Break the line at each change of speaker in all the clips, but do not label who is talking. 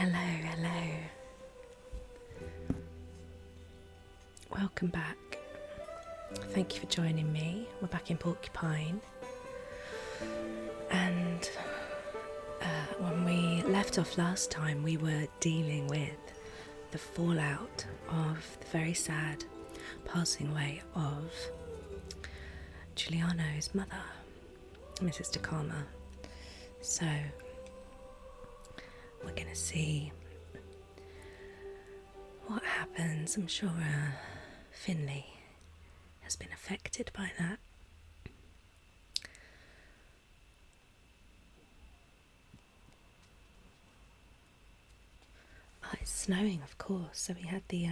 Hello, hello. Welcome back. Thank you for joining me. We're back in Porcupine. And when we left off last time, we were dealing with the fallout of the very sad passing away of Giuliano's mother, Mrs. De Calma. So we're going to see what happens. I'm sure Finley has been affected by that. Oh, it's snowing, of course, so we had the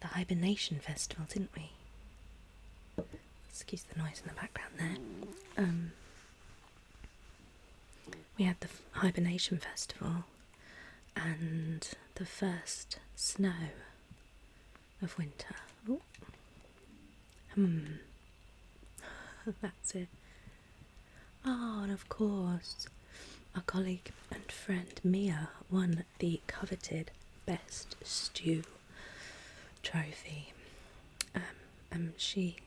hibernation festival, didn't we? Excuse the noise in the background there. We had the hibernation festival and the first snow of winter. Oh. That's it. Oh, and of course, our colleague and friend Mia won the coveted Best Stew trophy. She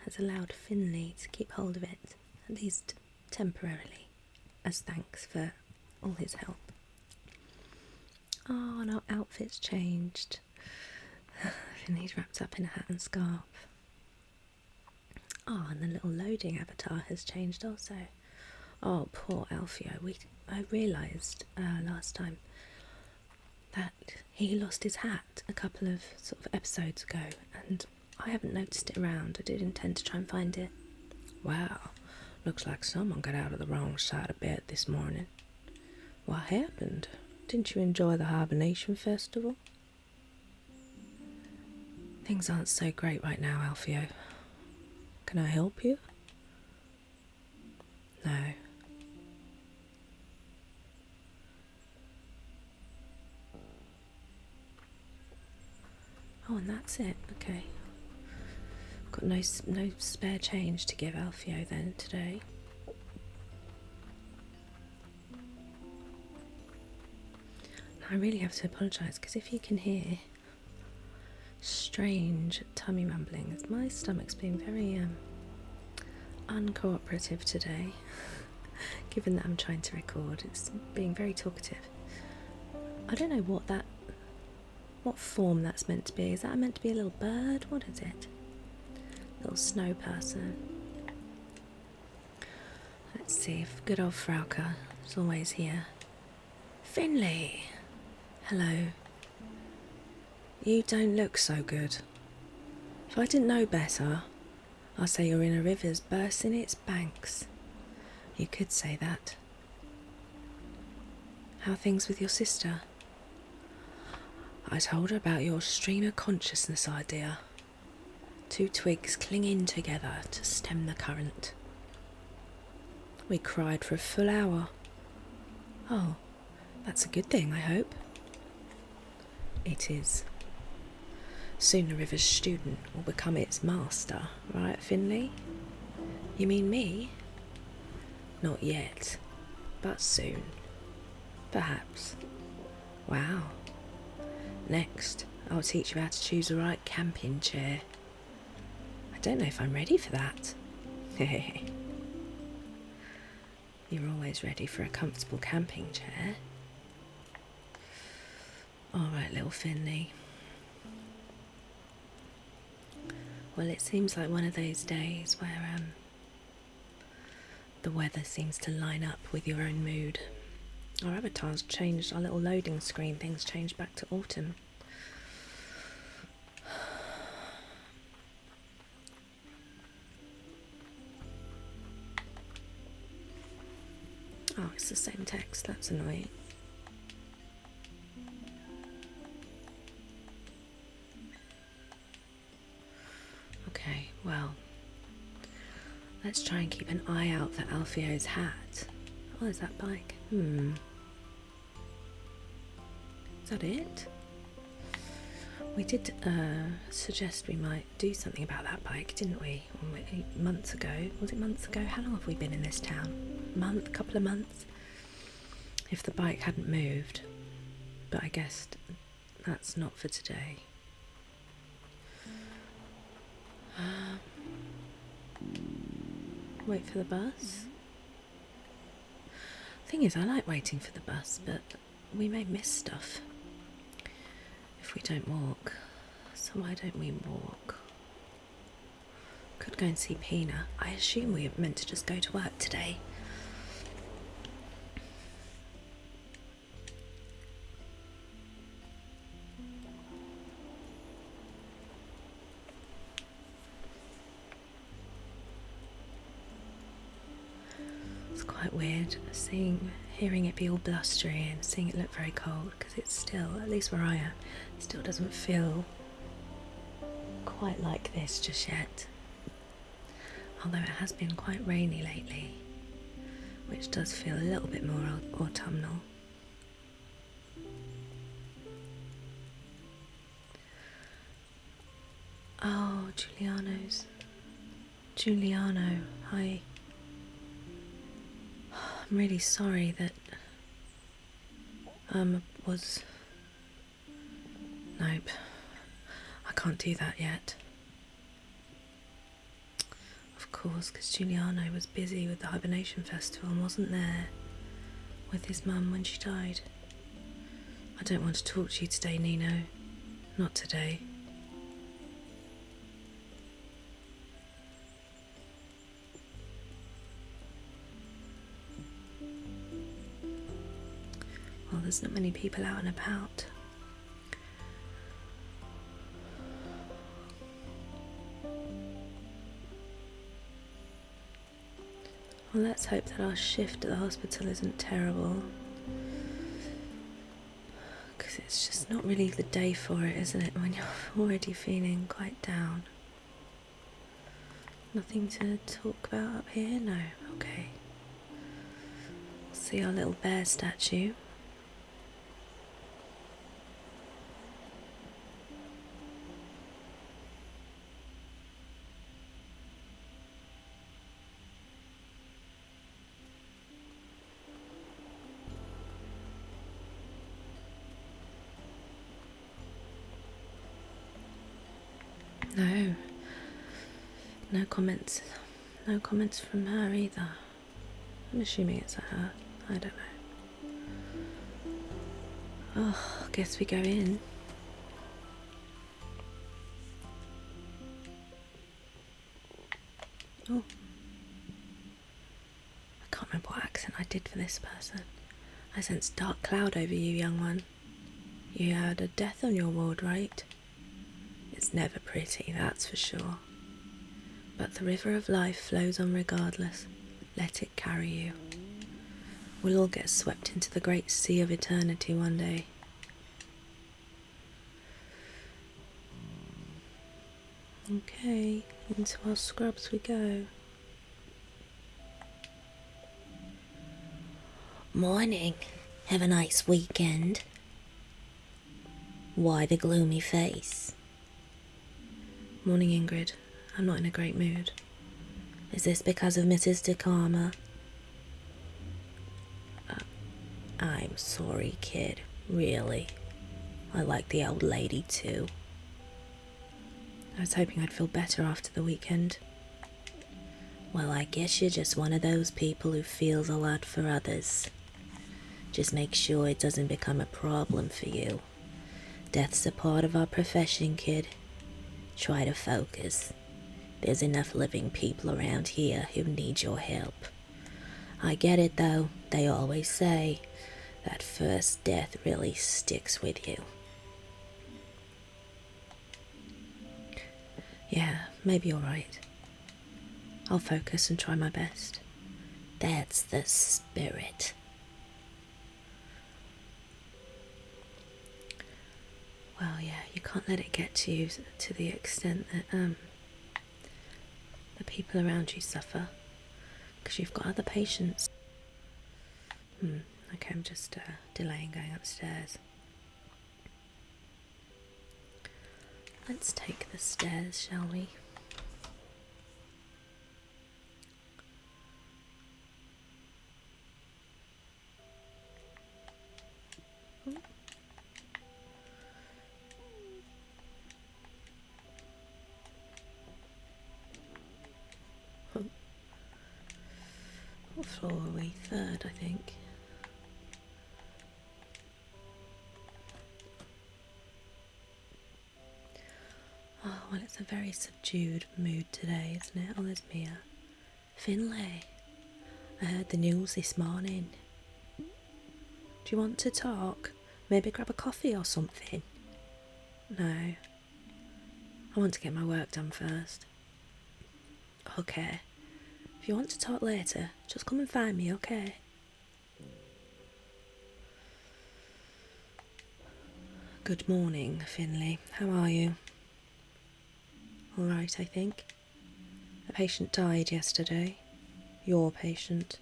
has allowed Finley to keep hold of it, at least temporarily, as thanks for all his help. Oh, and our outfit's changed. Finley's wrapped up in a hat and scarf. Oh, and the little loading avatar has changed also. Oh, poor Alfio. I realised last time that he lost his hat a couple of sort of episodes ago, and I haven't noticed it around. I did intend to try and find it. Wow, looks like someone got out of the wrong side of bed this morning. What happened? Didn't you enjoy the hibernation festival? Things aren't so great right now, Alfio. Can I help you? No. Oh, and that's it. Okay. Got no spare change to give Alfio then today. I really have to apologise, because if you can hear strange tummy rumblings, my stomach's been very uncooperative today. Given that I'm trying to record, it's being very talkative. I don't know what form that's meant to be. Is that meant to be a little bird? What is it? Little snow person. Let's see if good old Frauke is always here. Finley! Hello. You don't look so good. If I didn't know better, I'd say you're in a river's bursting its banks. You could say that. How are things with your sister? I told her about your stream of consciousness idea. 2 twigs clinging together to stem the current. We cried for a full hour. Oh, that's a good thing, I hope. It is. Soon the river's student will become its master, right, Finley? You mean me? Not yet, but soon. Perhaps. Wow. Next, I'll teach you how to choose the right camping chair. I don't know if I'm ready for that. You're always ready for a comfortable camping chair. Alright, little Finley. Well, it seems like one of those days where the weather seems to line up with your own mood. Our avatar's changed, our little loading screen thing's changed back to autumn. Oh, it's the same text, that's annoying. Okay, well, let's try and keep an eye out for Alfio's hat. Oh, there's that bike. Is that it? We did suggest we might do something about that bike, didn't we? Months ago. Was it months ago? How long have we been in this town? Couple of months? if the bike hadn't moved, but I guess that's not for today. Wait for the bus? Thing is, I like waiting for the bus, but we may miss stuff if we don't walk. So why don't we walk? Could go and see Pina. I assume we are meant to just go to work today. It's quite weird hearing it be all blustery and seeing it look very cold, because it's still, at least where I am, it still doesn't feel quite like this just yet. Although it has been quite rainy lately, which does feel a little bit more autumnal. Oh, Giuliano, hi. I'm really sorry that nope, I can't do that yet. Of course, because Giuliano was busy with the hibernation festival and wasn't there with his mum when she died. I don't want to talk to you today, Nino. Not today. Well, there's not many people out and about. Well, let's hope that our shift at the hospital isn't terrible. Because it's just not really the day for it, isn't it? When you're already feeling quite down. Nothing to talk about up here? No? Okay. We'll see our little bear statue. No comments. No comments from her either. I'm assuming it's a her. I don't know. Oh, guess we go in. Oh. I can't remember what accent I did for this person. I sense dark cloud over you, young one. You had a death on your ward, right? It's never pretty, that's for sure. But the river of life flows on regardless. Let it carry you. We'll all get swept into the great sea of eternity one day. Okay, into our scrubs we go.
Morning. Have a nice weekend. Why the gloomy face?
Morning, Ingrid. I'm not in a great mood.
Is this because of Mrs. DeKarma? I'm sorry, kid. Really. I like the old lady too.
I was hoping I'd feel better after the weekend.
Well, I guess you're just one of those people who feels a lot for others. Just make sure it doesn't become a problem for you. Death's a part of our profession, kid. Try to focus. There's enough living people around here who need your help. I get it, though. They always say that first death really sticks with you.
Yeah, maybe you're right. I'll focus and try my best.
That's the spirit.
Well, yeah, you can't let it get to you to the extent that the people around you suffer, because you've got other patients. Okay, I'm just delaying going upstairs. Let's take the stairs, shall we? floor are we? Third, I think. Oh, well, it's a very subdued mood today, isn't it? Oh, there's Mia. Finley, I heard the news this morning. Do you want to talk? Maybe grab a coffee or something? No. I want to get my work done first. Okay. If you want to talk later, just come and find me, okay? Good morning, Finley. How are you? All right, I think. A patient died yesterday. Your patient.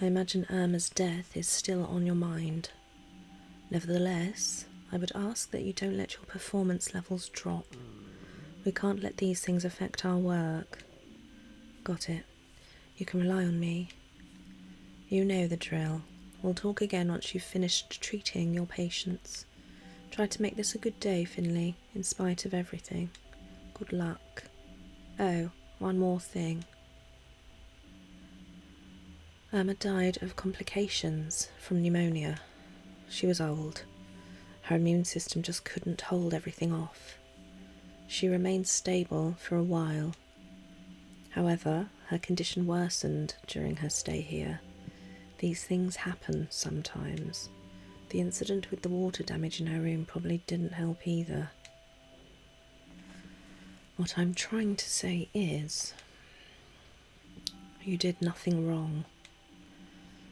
I imagine Irma's death is still on your mind. Nevertheless, I would ask that you don't let your performance levels drop. We can't let these things affect our work. Got it. You can rely on me. You know the drill. We'll talk again once you've finished treating your patients. Try to make this a good day, Finley, in spite of everything. Good luck. Oh, one more thing. Irma died of complications from pneumonia. She was old. Her immune system just couldn't hold everything off. She remained stable for a while. However, her condition worsened during her stay here. These things happen sometimes. The incident with the water damage in her room probably didn't help either. What I'm trying to say is, you did nothing wrong.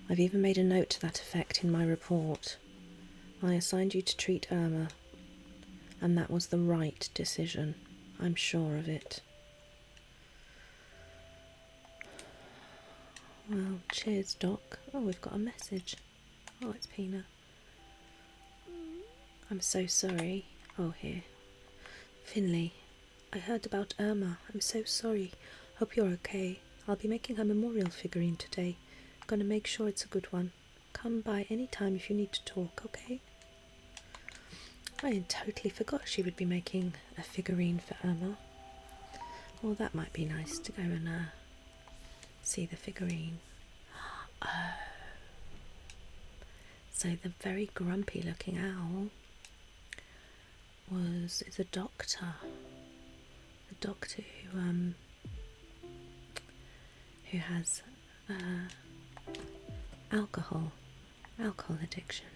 I've even made a note to that effect in my report. I assigned you to treat Irma, and that was the right decision. I'm sure of it. Well, cheers, Doc. Oh, we've got a message. Oh, it's Pina. I'm so sorry. Oh, here. Finley, I heard about Irma. I'm so sorry. Hope you're okay. I'll be making her memorial figurine today. Gonna make sure it's a good one. Come by any time if you need to talk, okay? I totally forgot she would be making a figurine for Irma. Well, that might be nice to go and see the figurine. Oh. So the very grumpy looking owl is a doctor. A doctor who has alcohol addiction.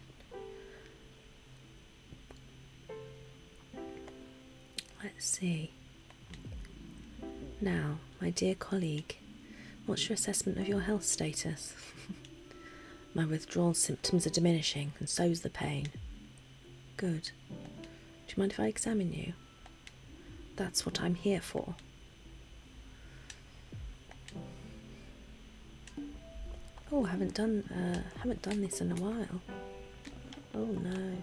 Let's see. Now, my dear colleague, what's your assessment of your health status? My withdrawal symptoms are diminishing, and so's the pain. Good. Do you mind if I examine you? That's what I'm here for. Oh, haven't done this in a while. Oh no.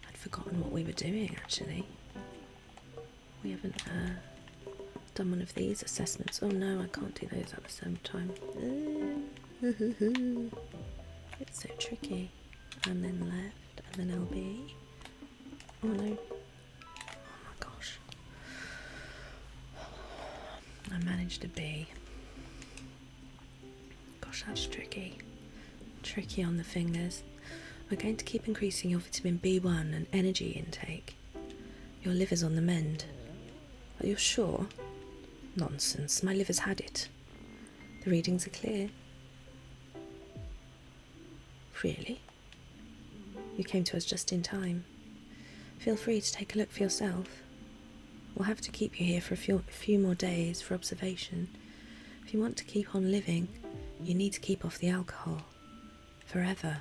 I'd forgotten what we were doing actually. We haven't done one of these assessments. Oh no, I can't do those at the same time. It's so tricky. And then left, and then LB. Oh no. Oh my gosh. I managed a B. Gosh, that's tricky. Tricky on the fingers. We're going to keep increasing your vitamin B1 and energy intake. Your liver's on the mend. Are you sure? Nonsense, my liver's had it. The readings are clear. Really? You came to us just in time. Feel free to take a look for yourself. We'll have to keep you here for a few more days for observation. If you want to keep on living, you need to keep off the alcohol. Forever.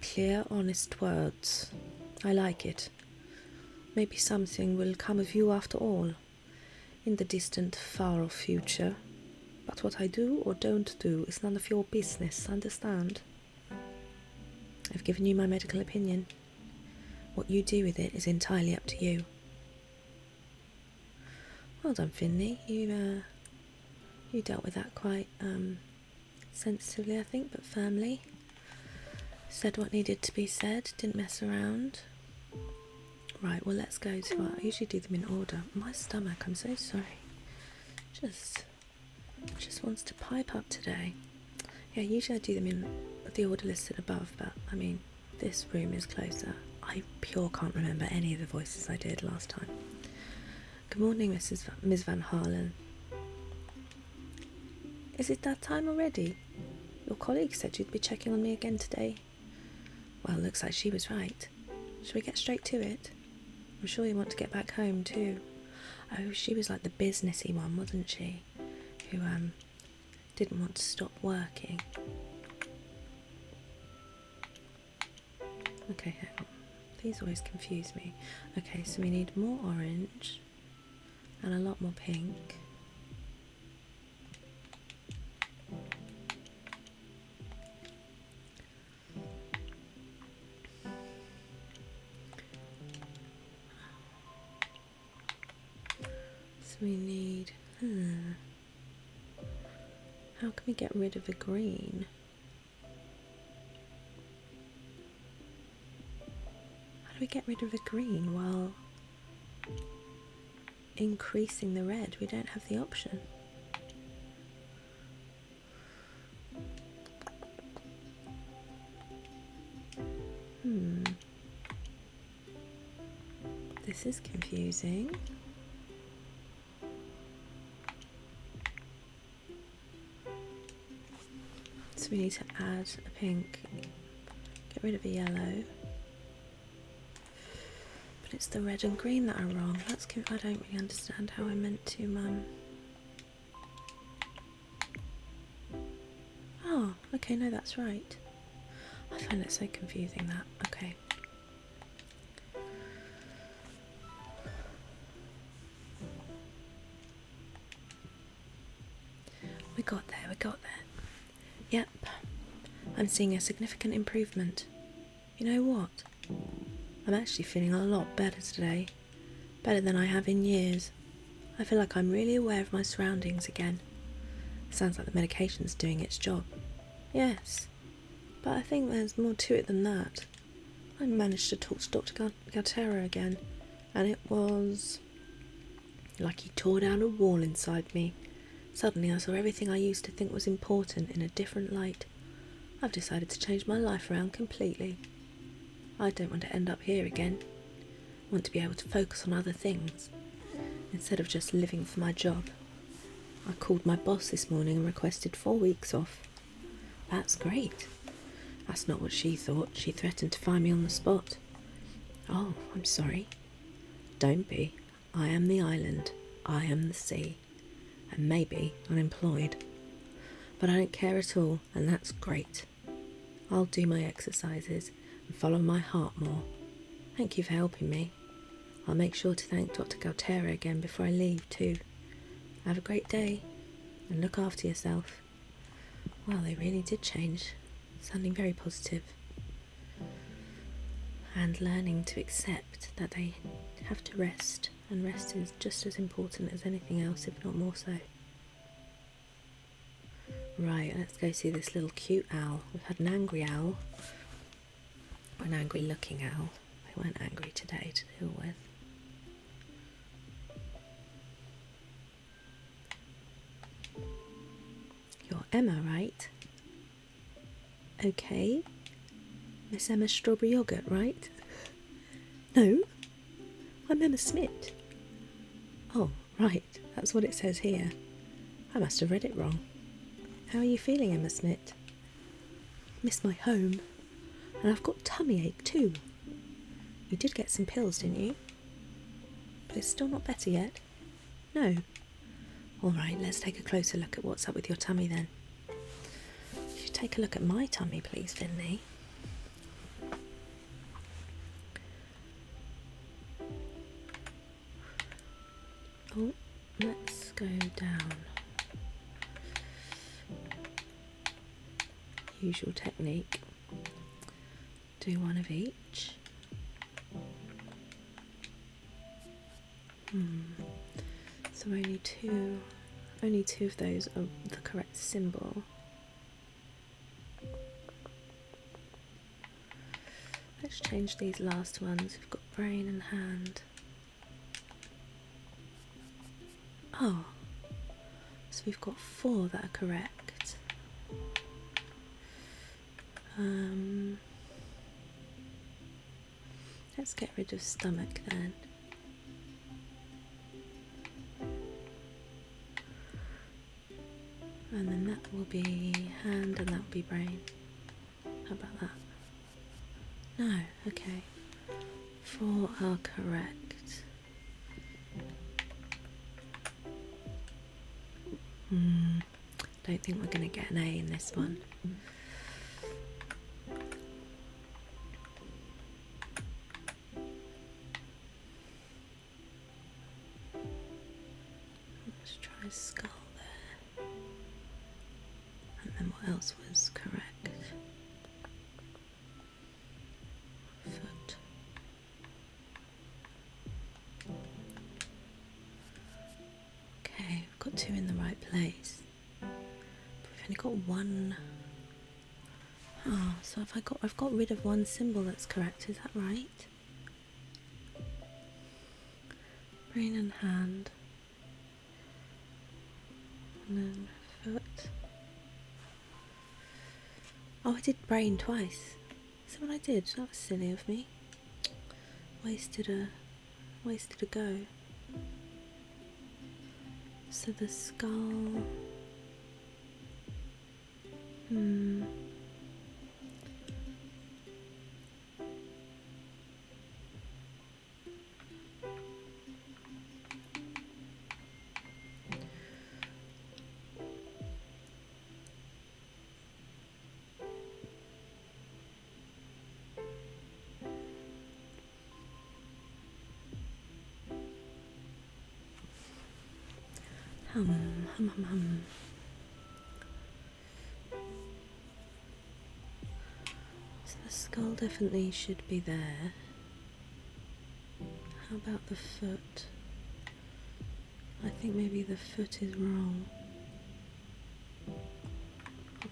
Clear, honest words. I like it. Maybe something will come of you after all, in the distant, far-off future. But what I do or don't do is none of your business, understand? I've given you my medical opinion. What you do with it is entirely up to you. Well done, Finley. You dealt with that quite sensitively, I think, but firmly. Said what needed to be said, didn't mess around. Right, well, let's go to I usually do them in order. My stomach, I'm so sorry. Just wants to pipe up today. Yeah, usually I do them in the order listed above, but I mean, this room is closer. I pure can't remember any of the voices I did last time. Good morning, Miss Van Harlen. Is it that time already? Your colleague said you'd be checking on me again today. Well, looks like she was right. Shall we get straight to it? I'm sure you want to get back home too. Oh, she was like the businessy one, wasn't she? Who didn't want to stop working. Okay, hang on. These always confuse me. Okay, so we need more orange and a lot more pink. So we need... How can we get rid of the green? How do we get rid of the green while increasing the red? We don't have the option. This is confusing. So we need to add a pink, get rid of the yellow. But it's the red and green that are wrong. I don't really understand how I meant to, Oh, okay, no, that's right. I find it so confusing, that. Okay. We got there. Yep, I'm seeing a significant improvement. You know what? I'm actually feeling a lot better today. Better than I have in years. I feel like I'm really aware of my surroundings again. Sounds like the medication's doing its job. Yes, but I think there's more to it than that. I managed to talk to Dr. Galtera again, and it was like he tore down a wall inside me. Suddenly I saw everything I used to think was important in a different light. I've decided to change my life around completely. I don't want to end up here again. I want to be able to focus on other things, instead of just living for my job. I called my boss this morning and requested 4 weeks off. That's great. That's not what she thought. She threatened to fire me on the spot. Oh, I'm sorry. Don't be. I am the island. I am the sea. And maybe unemployed. But I don't care at all, and that's great. I'll do my exercises and follow my heart more. Thank you for helping me. I'll make sure to thank Dr. Galtera again before I leave too. Have a great day, and look after yourself. Well, they really did change, sounding very positive. And learning to accept that they have to rest, and rest is just as important as anything else, if not more so. Right, let's go see this little cute owl. We've had an angry owl, or an angry looking owl. They weren't angry today to deal with. You're Emma, right? Okay. Miss Emma Strawberry Yogurt, right? No, I'm Emma Smith. Oh, right, that's what it says here. I must have read it wrong. How are you feeling, Emma Smith? Miss my home, and I've got tummy ache too. You did get some pills, didn't you? But it's still not better yet. No. All right, let's take a closer look at what's up with your tummy then. You should take a look at my tummy, please, Finley. Oh, let's go down. Usual technique. Do one of each. So only two of those are the correct symbol. Let's change these last ones. We've got brain and hand. Oh, So we've got 4 that are correct. Let's get rid of stomach then. And then that will be hand and that will be brain. How about that? No, okay. 4 are correct. Don't think we're going to get an A in this one. Let's try skull there. And then what else was correct? Foot. Okay, we've got 2 in the right place. But we've only got 1. Oh, so I've got rid of 1 symbol that's correct, is that right? Brain and hand. And then foot. Oh, I did brain twice. Is that what I did? That was silly of me. Wasted a go. So the skull. Hum. So the skull definitely should be there. How about the foot? I think maybe the foot is wrong. How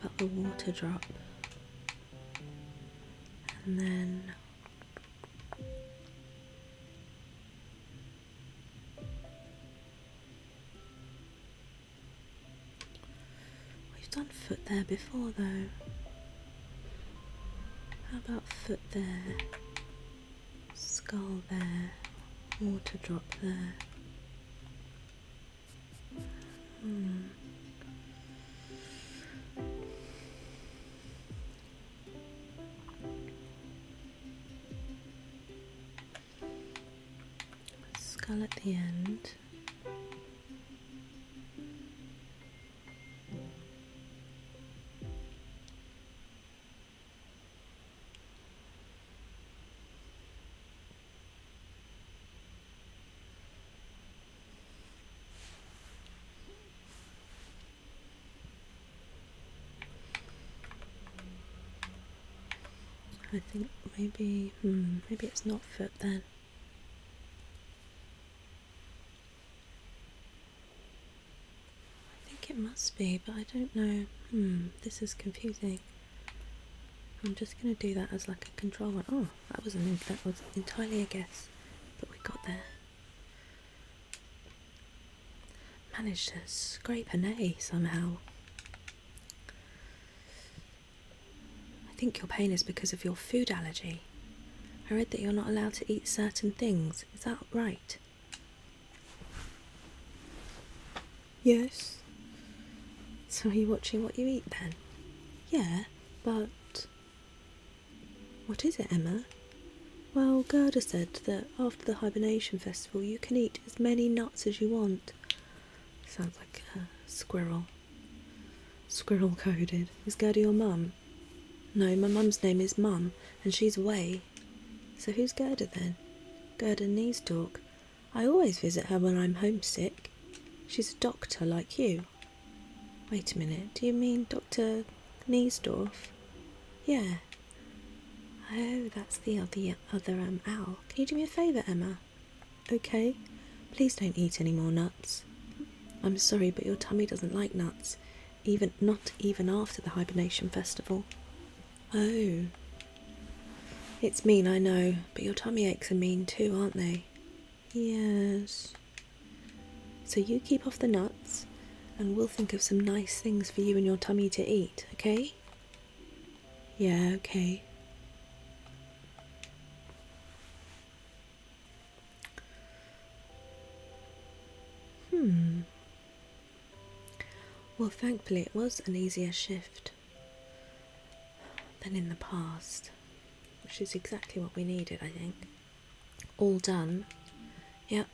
about the water drop? And then we've done foot there before though. How about foot there? Skull there. Water drop there. Skull at the end. I think maybe it's not foot then. I think it must be, but I don't know. This is confusing. I'm just going to do that as like a control one. Oh, that was entirely a guess, but we got there. Managed to scrape an A somehow. I think your pain is because of your food allergy. I read that you're not allowed to eat certain things. Is that right? Yes. So are you watching what you eat then? Yeah, but... What is it, Emma? Well, Gerda said that after the hibernation festival you can eat as many nuts as you want. Sounds like a squirrel. Squirrel coded. Is Gerda your mum? No, my mum's name is Mum, and she's away. So who's Gerda then? Gerda Kneestalk. I always visit her when I'm homesick. She's a doctor like you. Wait a minute, do you mean Dr. Kneesdorf? Yeah. Oh, that's the other owl. Can you do me a favour, Emma? Okay. Please don't eat any more nuts. I'm sorry, but your tummy doesn't like nuts. Not even after the hibernation festival. Oh. It's mean, I know, but your tummy aches are mean too, aren't they? Yes. So you keep off the nuts, And we'll think of some nice things for you and your tummy to eat, okay? Yeah, okay. Well, thankfully it was an easier shift than in the past, which is exactly what we needed, I think. All done. Yep.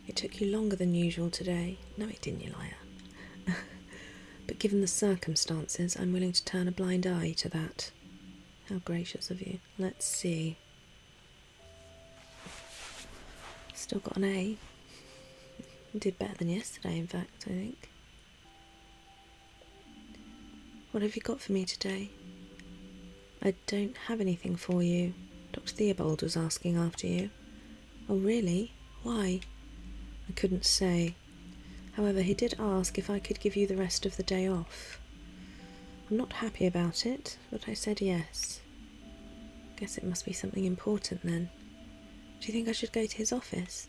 It took you longer than usual today. No, it didn't, you liar. But given the circumstances, I'm willing to turn a blind eye to that. How gracious of you. Let's see. Still got an A. Did better than yesterday, in fact, I think. What have you got for me today? I don't have anything for you. Dr. Theobald was asking after you. Oh, really? Why? I couldn't say. However, he did ask if I could give you the rest of the day off. I'm not happy about it, but I said yes. Guess it must be something important then. Do you think I should go to his office?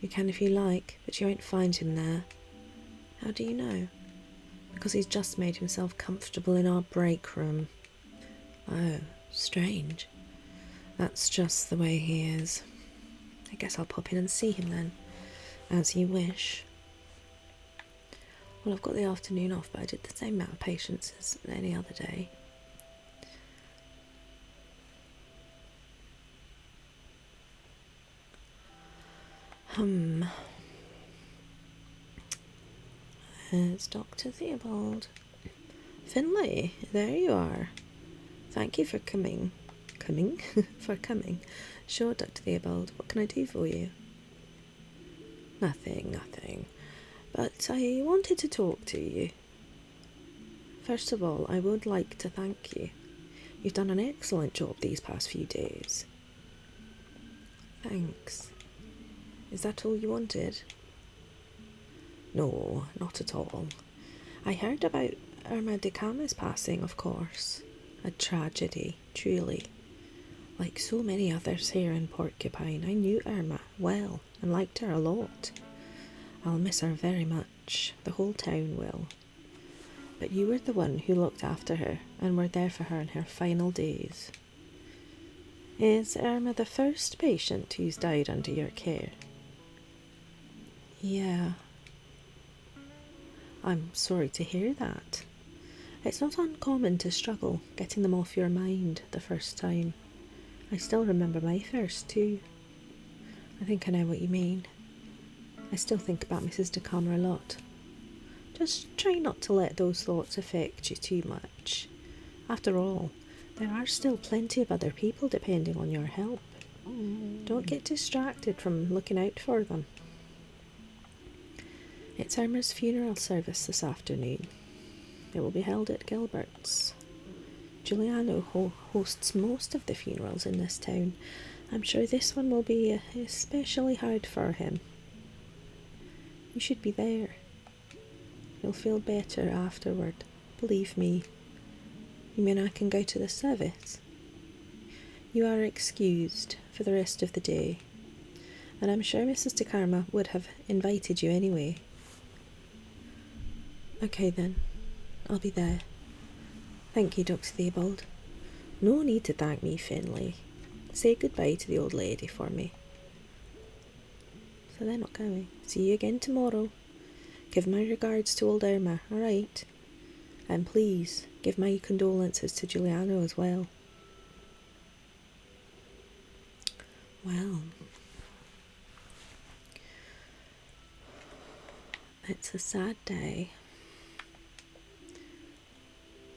You can if you like, but you won't find him there. How do you know? Because he's just made himself comfortable in our break room. Oh, strange. That's just the way he is. I guess I'll pop in and see him then, as you wish. Well, I've got the afternoon off, but I did the same amount of patients as any other day. There's Dr. Theobald. Finley, there you are. Thank you for coming. For coming. Sure, Dr. Theobald, what can I do for you? Nothing. But I wanted to talk to you. First of all, I would like to thank you. You've done an excellent job these past few days. Thanks. Is that all you wanted? No, not at all. I heard about Irma de Camus passing, of course. A tragedy, truly. Like so many others here in Porcupine, I knew Irma well and liked her a lot. I'll miss her very much. The whole town will. But you were the one who looked after her and were there for her in her final days. Is Irma the first patient who's died under your care? Yeah. I'm sorry to hear that. It's not uncommon to struggle getting them off your mind the first time. I still remember my first too. I think I know what you mean. I still think about Mrs. de Camer a lot. Just try not to let those thoughts affect you too much. After all, there are still plenty of other people depending on your help. Don't get distracted from looking out for them. It's Irma's funeral service this afternoon. It will be held at Gilbert's. Giuliano hosts most of the funerals in this town. I'm sure this one will be especially hard for him. You should be there. You'll feel better afterward, believe me. You mean I can go to the service? You are excused for the rest of the day, and I'm sure Mrs. de Camer would have invited you anyway. Okay then, I'll be there. Thank you, Dr. Theobald. No need to thank me, Finley. Say goodbye to the old lady for me. So they're not going. See you again tomorrow. Give my regards to old Irma, alright? And please, give my condolences to Giuliano as well. Well, it's a sad day.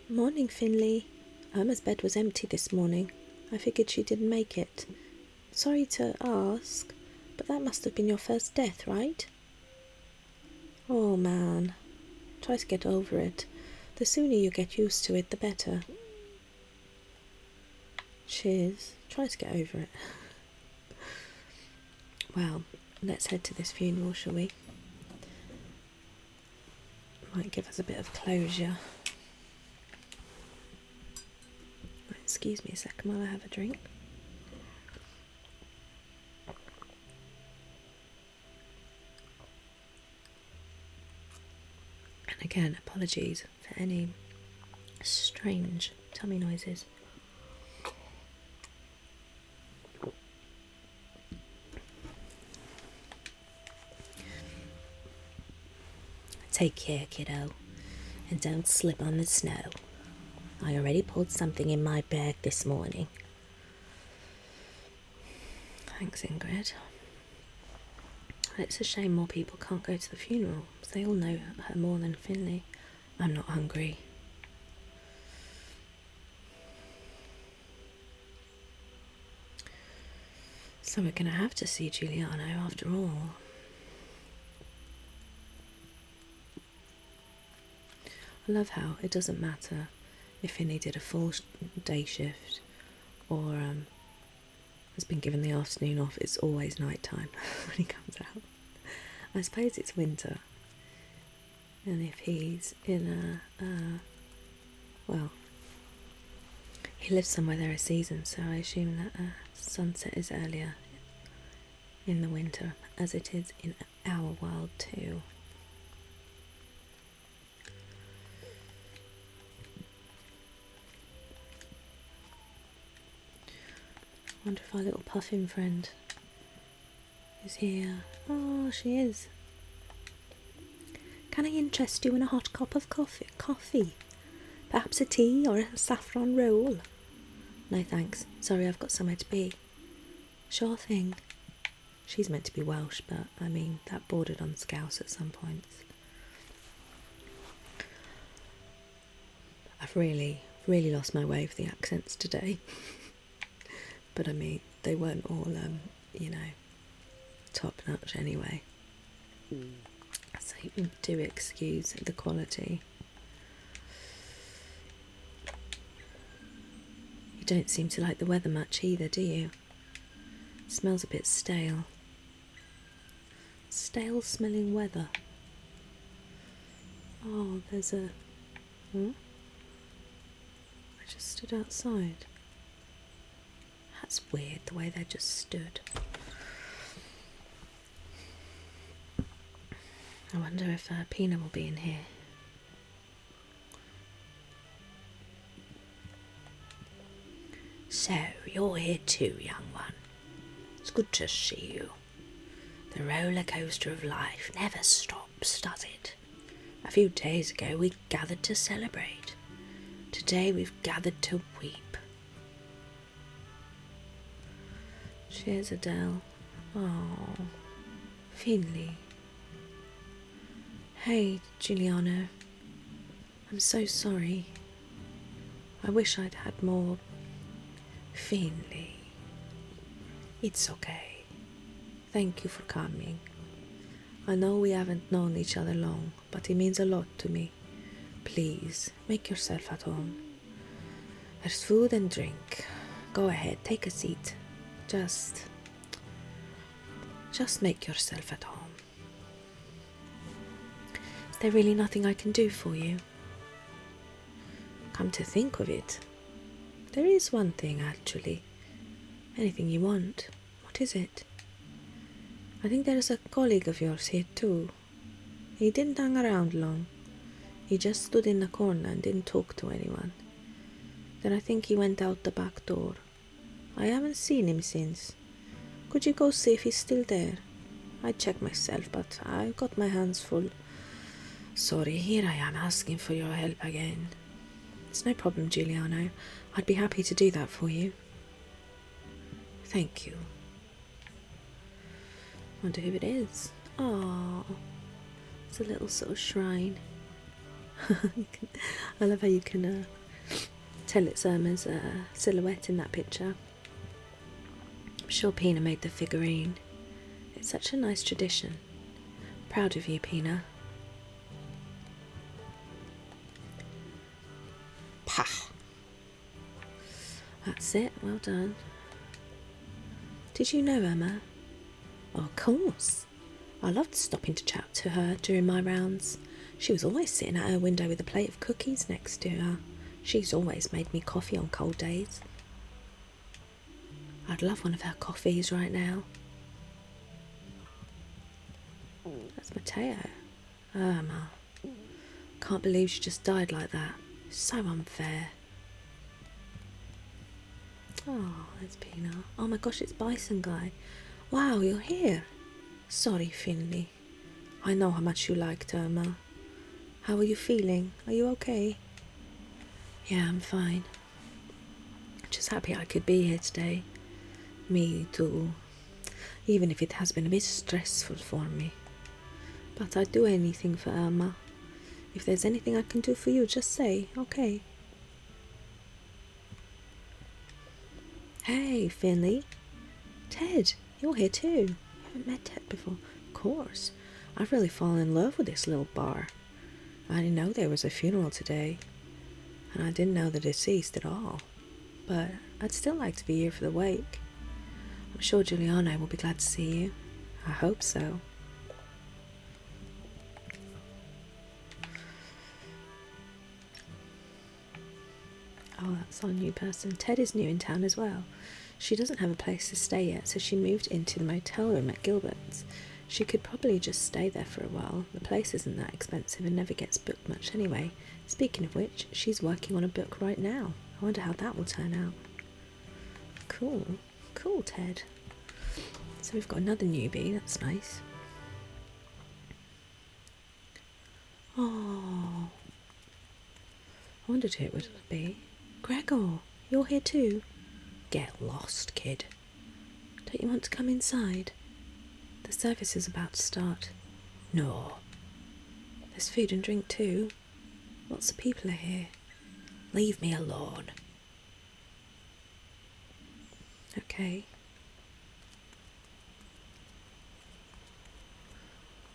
Morning, Finley. Irma's bed was empty this morning. I figured she didn't make it. Sorry to ask, but that must have been your first death, right? Oh man, try to get over it. The sooner you get used to it, the better. Cheers. Try to get over it. Well, let's head to this funeral, shall we? Might give us a bit of closure. Excuse me a second while I have a drink. Again, apologies for any strange tummy noises.
Take care, kiddo, and don't slip on the snow. I already pulled something in my bag this morning.
Thanks, Ingrid. It's a shame more people can't go to the funeral. They all know her more than Finley. I'm not hungry. So we're going to have to see Giuliano after all. I love how it doesn't matter if Finley did a full day shift or has been given the afternoon off. It's always night time when he comes out. I suppose it's winter, and if he's in well, he lives somewhere there is season, so I assume that sunset is earlier in the winter as it is in our world too. I wonder if our little puffin friend is here. Oh, she is. Can I interest you in a hot cup of coffee? Perhaps a tea or a saffron roll? No thanks. Sorry, I've got somewhere to be. Sure thing. She's meant to be Welsh, but I mean, that bordered on Scouse at some points. I've really lost my way with the accents today. But I mean, they weren't all, top notch anyway. So you do excuse the quality. You don't seem to like the weather much either, do you? It smells a bit stale. Stale smelling weather. Oh, there's a... I just stood outside. That's weird, the way they just stood. I wonder if Pina will be in here.
So, you're here too, young one. It's good to see you. The roller coaster of life never stops, does it? A few days ago we gathered to celebrate. Today we've gathered to weep.
Cheers, Adele. Oh, Finley. Hey, Giuliano. I'm so sorry. I wish I'd had more.
Finley. It's okay.
Thank you for coming. I know we haven't known each other long, but it means a lot to me. Please, make yourself at home. There's food and drink. Go ahead, take a seat. Just make yourself at home. Is there really nothing I can do for you? Come to think of it, there is one thing actually. Anything you want. What is it? I think there's a colleague of yours here too. He didn't hang around long. He just stood in the corner and didn't talk to anyone. Then I think he went out the back door. I haven't seen him since. Could you go see if he's still there? I'd check myself, but I've got my hands full. Sorry, here I am asking for your help again. It's no problem, Giuliano. I'd be happy to do that for you. Thank you. Wonder who it is. Oh, it's a little sort of shrine. I love how you can tell it's Irma's silhouette in that picture. I'm sure Pina made the figurine. It's such a nice tradition. Proud of you, Pina.
Pah!
That's it, well done. Did you know Emma?
Oh, of course.
I loved stopping to chat to her during my rounds. She was always sitting at her window with a plate of cookies next to her. She's always made me coffee on cold days. I'd love one of her coffees right now. That's Matteo. Irma. can't believe she just died like that. So unfair. Oh, there's Pina. Oh my gosh, it's Bison Guy. Wow, you're here. Sorry, Finley. I know how much you liked Irma. How are you feeling? Are you okay? Yeah, I'm fine. Just happy I could be here today. Me too. Even if it has been a bit stressful for me. But I'd do anything for Irma. If there's anything I can do for you, just say, okay? Hey, Finley. Ted, you're here too. You haven't met Ted before. Of course. I've really fallen in love with this little bar. I didn't know there was a funeral today. And I didn't know the deceased at all. But I'd still like to be here for the wake. I'm sure Juliana will be glad to see you. I hope so. Oh, that's our new person. Ted is new in town as well. She doesn't have a place to stay yet, so she moved into the motel room at Gilbert's. She could probably just stay there for a while. The place isn't that expensive and never gets booked much anyway. Speaking of which, she's working on a book right now. I wonder how that will turn out. Cool. Cool, Ted. So we've got another newbie. That's nice. Oh. I wondered who it would be. Gregor, you're here too? Get lost, kid. Don't you want to come inside? The service is about to start. No. There's food and drink too. Lots of people are here. Leave me alone. Okay.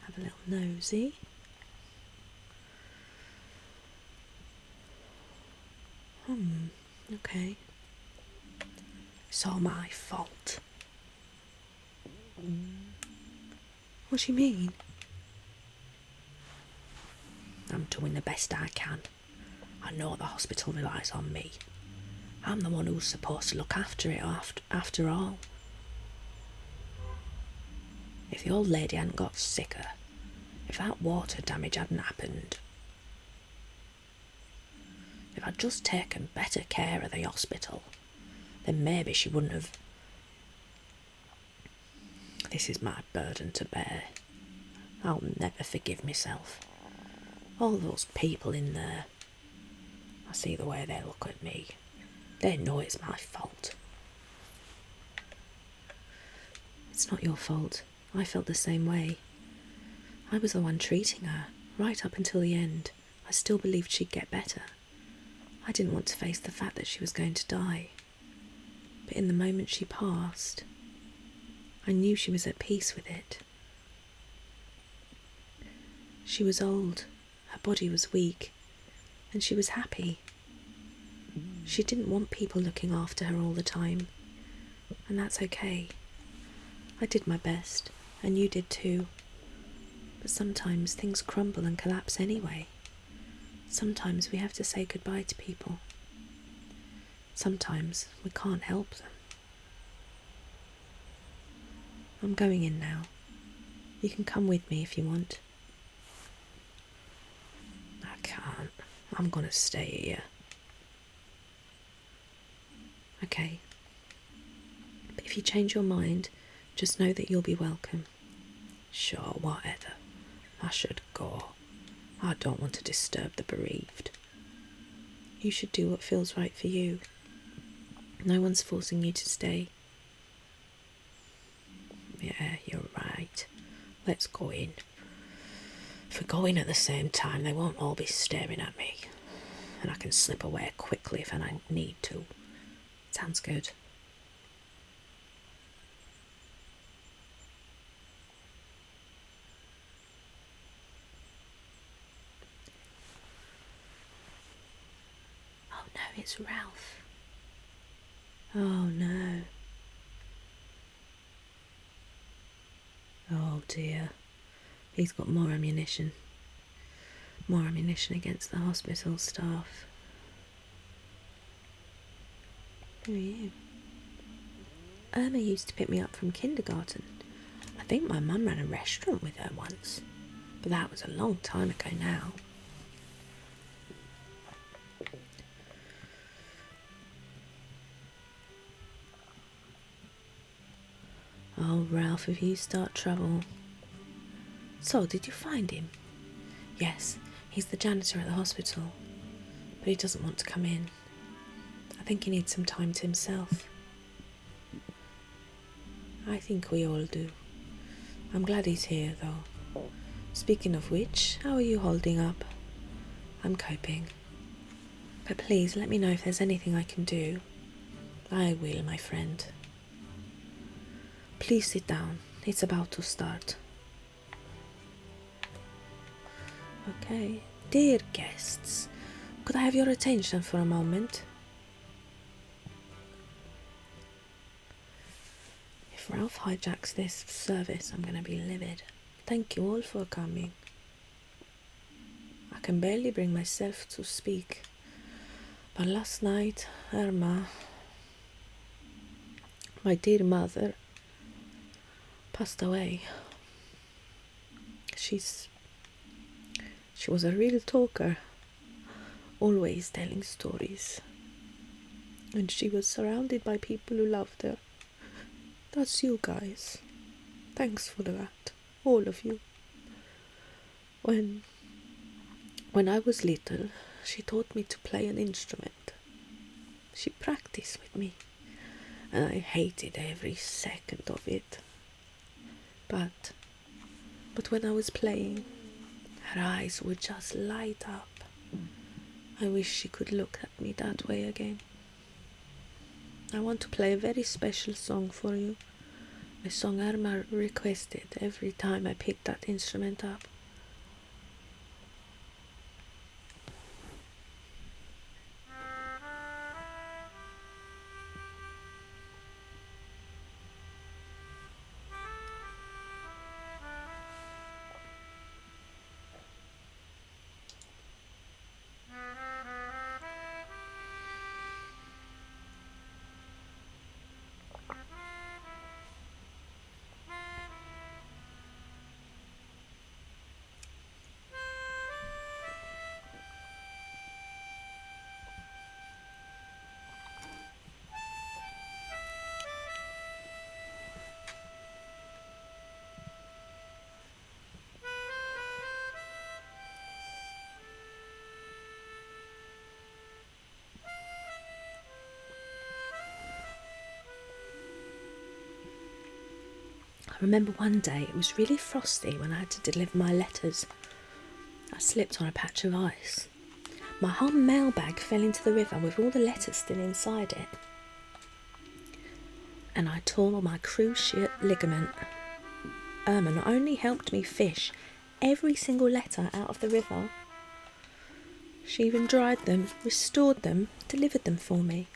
Have a little nosy. Okay. It's all my fault. What do you mean? I'm doing the best I can. I know the hospital relies on me. I'm the one who's supposed to look after it after all. If the old lady hadn't got sicker, if that water damage hadn't happened, if I'd just taken better care of the hospital, then maybe she wouldn't have. This is my burden to bear. I'll never forgive myself. All those people in there, I see the way they look at me. They know it's my fault. It's not your fault. I felt the same way. I was the one treating her, right up until the end. I still believed she'd get better. I didn't want to face the fact that she was going to die. But in the moment she passed, I knew she was at peace with it. She was old, her body was weak, and she was happy. She didn't want people looking after her all the time, and that's okay. I did my best, and you did too. But sometimes things crumble and collapse anyway. Sometimes we have to say goodbye to people. Sometimes we can't help them. I'm going in now. You can come with me if you want. I can't. I'm gonna stay here. Okay. But if you change your mind, just know that you'll be welcome. Sure, whatever. I should go. I don't want to disturb the bereaved. You should do what feels right for you. No one's forcing you to stay. Yeah, you're right. Let's go in. If we go in at the same time, they won't all be staring at me. And I can slip away quickly if I need to. Sounds good. Oh no, it's Ralph. Oh no. Oh dear. He's got more ammunition. More ammunition against the hospital staff. Who are you? Irma used to pick me up from kindergarten. I think my mum ran a restaurant with her once, but that was a long time ago now. Oh, Ralph, if you start trouble. So, did you find him? Yes, he's the janitor at the hospital, but he doesn't want to come in. I think he needs some time to himself. I think we all do. I'm glad he's here, though. Speaking of which, how are you holding up? I'm coping. But please let me know if there's anything I can do. I will, my friend. Please sit down. It's about to start. Okay. Dear guests, could I have your attention for a moment? If Ralph hijacks this service, I'm going to be livid. Thank you all for coming. I can barely bring myself to speak. But last night, Irma, my dear mother, passed away. She was a real talker, always telling stories. And she was surrounded by people who loved her. That's you guys. Thanks for that, all of you. When I was little, she taught me to play an instrument. She practiced with me, and I hated every second of it. But when I was playing, her eyes would just light up. I wish she could look at me that way again. I want to play a very special song for you. A song Irma requested every time I picked that instrument up. I remember one day it was really frosty when I had to deliver my letters. I slipped on a patch of ice. My whole mailbag fell into the river with all the letters still inside it. And I tore my cruciate ligament. Irma not only helped me fish every single letter out of the river, she even dried them, restored them, delivered them for me.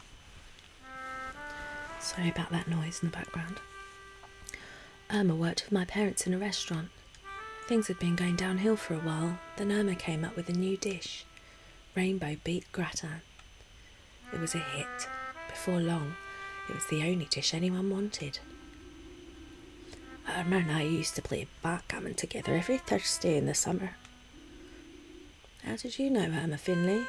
Sorry about that noise in the background. Irma worked with my parents in a restaurant. Things had been going downhill for a while. Then Irma came up with a new dish, rainbow beet gratin. It was a hit. Before long, it was the only dish anyone wanted. Irma and I used to play backgammon together every Thursday in the summer. How did you know Irma, Finley?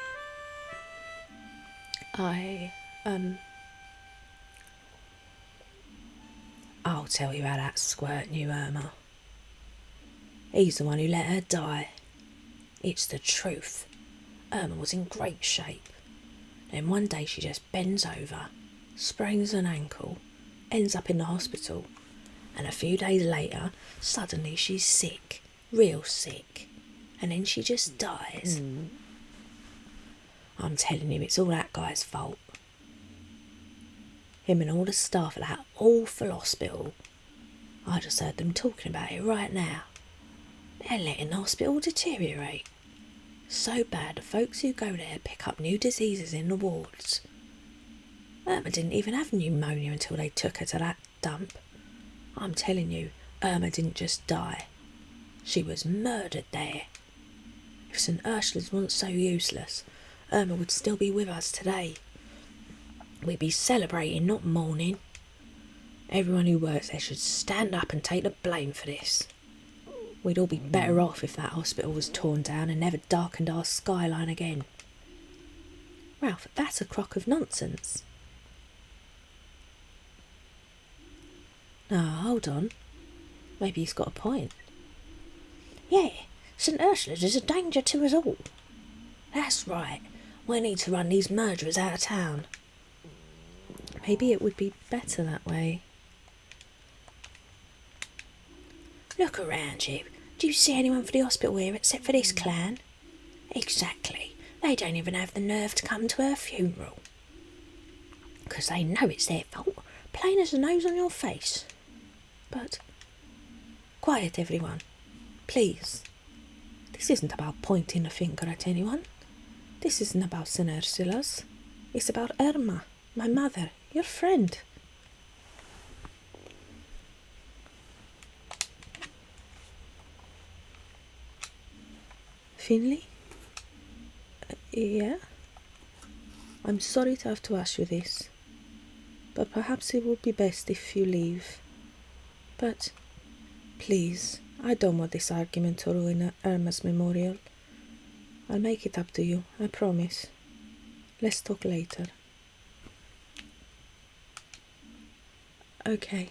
I'll tell you how that squirt knew Irma. He's the one who let her die. It's the truth. Irma was in great shape. Then one day she just bends over, sprains an ankle, ends up in the hospital, and a few days later, suddenly she's sick, real sick, and then she just dies. I'm telling you, it's all that guy's fault. Him and all the staff at that awful hospital. I just heard them talking about it right now. They're letting the hospital deteriorate. So bad the folks who go there pick up new diseases in the wards. Irma didn't even have pneumonia until they took her to that dump. I'm telling you, Irma didn't just die. She was murdered there. If St. Ursula's weren't so useless, Irma would still be with us today. We'd be celebrating, not mourning. Everyone who works there should stand up and take the blame for this. We'd all be better off if that hospital was torn down and never darkened our skyline again. Ralph, that's a crock of nonsense. Now, hold on. Maybe he's got a point.
Yeah, St. Ursula's is a danger to us all. That's right. We need to run these murderers out of town.
Maybe it would be better that way.
Look around you. Do you see anyone for the hospital here except for this clan? Exactly. They don't even have the nerve to come to her funeral. 'Cause they know it's their fault, plain as the nose on your face.
But... Quiet, everyone. Please. This isn't about pointing a finger at anyone. This isn't about St. Ursula's. It's about Irma, my mother, your friend. Finley? Yeah? I'm sorry to have to ask you this, but perhaps it would be best if you leave. But, please, I don't want this argument to ruin Irma's memorial. I'll make it up to you, I promise. Let's talk later. Okay.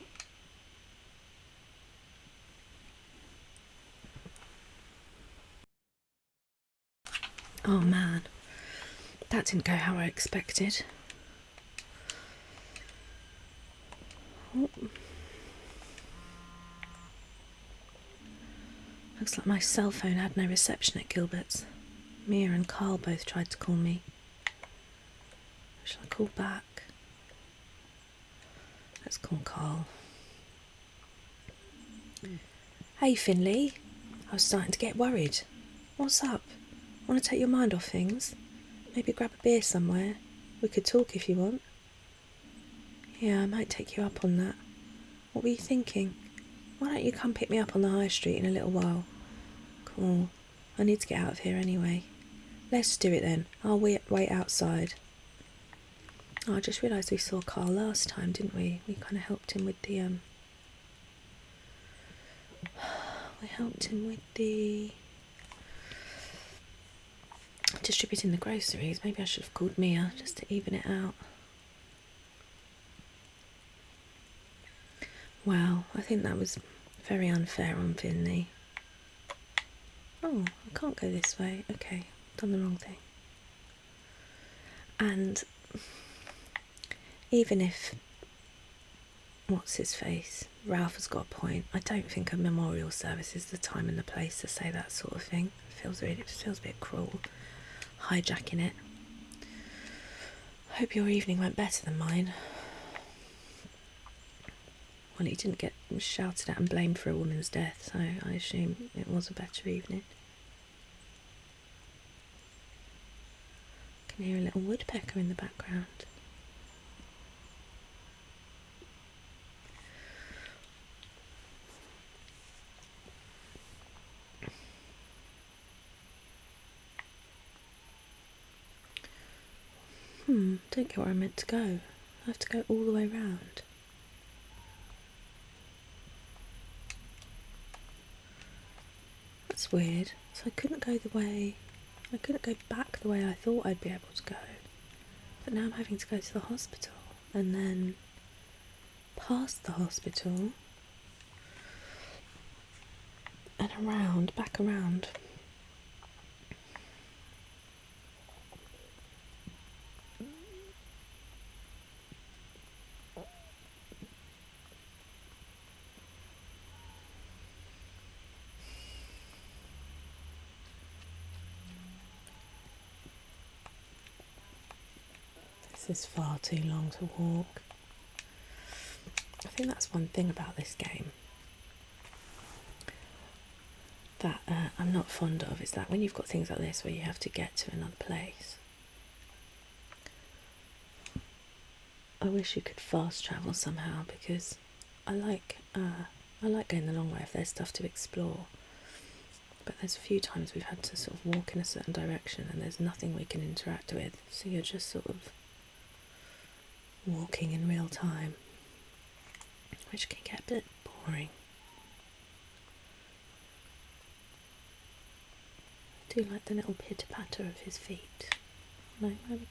Oh man, that didn't go how I expected. Oh. Looks like my cell phone had no reception at Gilbert's. Mia and Karl both tried to call me. Shall I call back? Let's call Karl. Hey Finley, I was starting to get worried. What's up? Want to take your mind off things? Maybe grab a beer somewhere. We could talk if you want. Yeah, I might take you up on that. What were you thinking? Why don't you come pick me up on the high street in a little while? Cool. I need to get out of here anyway. Let's do it then. I'll wait outside. Oh, I just realised we saw Karl last time, didn't we? We kind of helped him with the, distributing the groceries. Maybe I should have called Mia just to even it out. Well, I think that was very unfair on Finley. Oh, I can't go this way. Okay, done the wrong thing. And even if what's his face, Ralph has got a point, I don't think a memorial service is the time and the place to say that sort of thing. It feels a bit cruel, hijacking it. Hope your evening went better than mine. Well, he didn't get shouted at and blamed for a woman's death, so I assume it was a better evening. I can hear a little woodpecker in the background. Don't get where I'm meant to go. I have to go all the way round. That's weird. So I couldn't go back the way I thought I'd be able to go. But now I'm having to go to the hospital and then past the hospital and around, back around. This is far too long to walk. I think that's one thing about this game that I'm not fond of, is that when you've got things like this where you have to get to another place, I wish you could fast travel somehow, because I like going the long way if there's stuff to explore. But there's a few times we've had to sort of walk in a certain direction and there's nothing we can interact with, so you're just sort of walking in real time, which can get a bit boring. I do like the little pitter-patter of his feet. No, where are we going?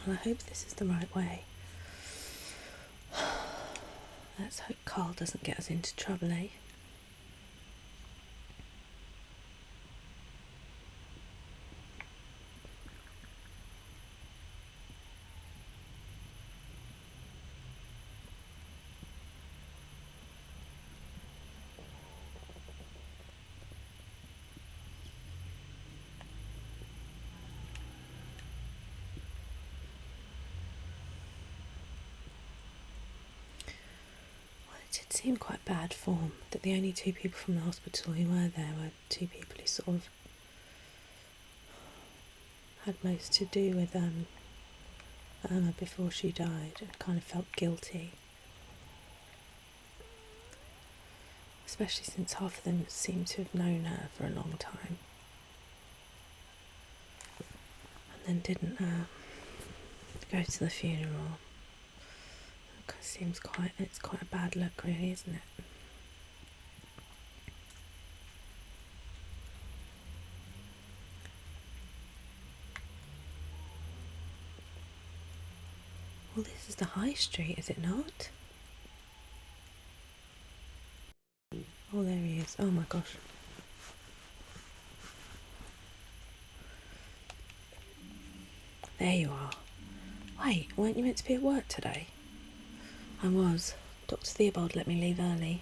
Well, I hope this is the right way. Let's hope Karl doesn't get us into trouble, eh? It did seem quite bad form that the only two people from the hospital who were there were two people who sort of had most to do with Irma before she died and kind of felt guilty. Especially since half of them seemed to have known her for a long time. And then didn't go to the funeral. It's quite a bad look, really, isn't it? Well, this is the high street, is it not? Oh, there he is. Oh my gosh. There you are. Wait, weren't you meant to be at work today? I was. Dr. Theobald let me leave early.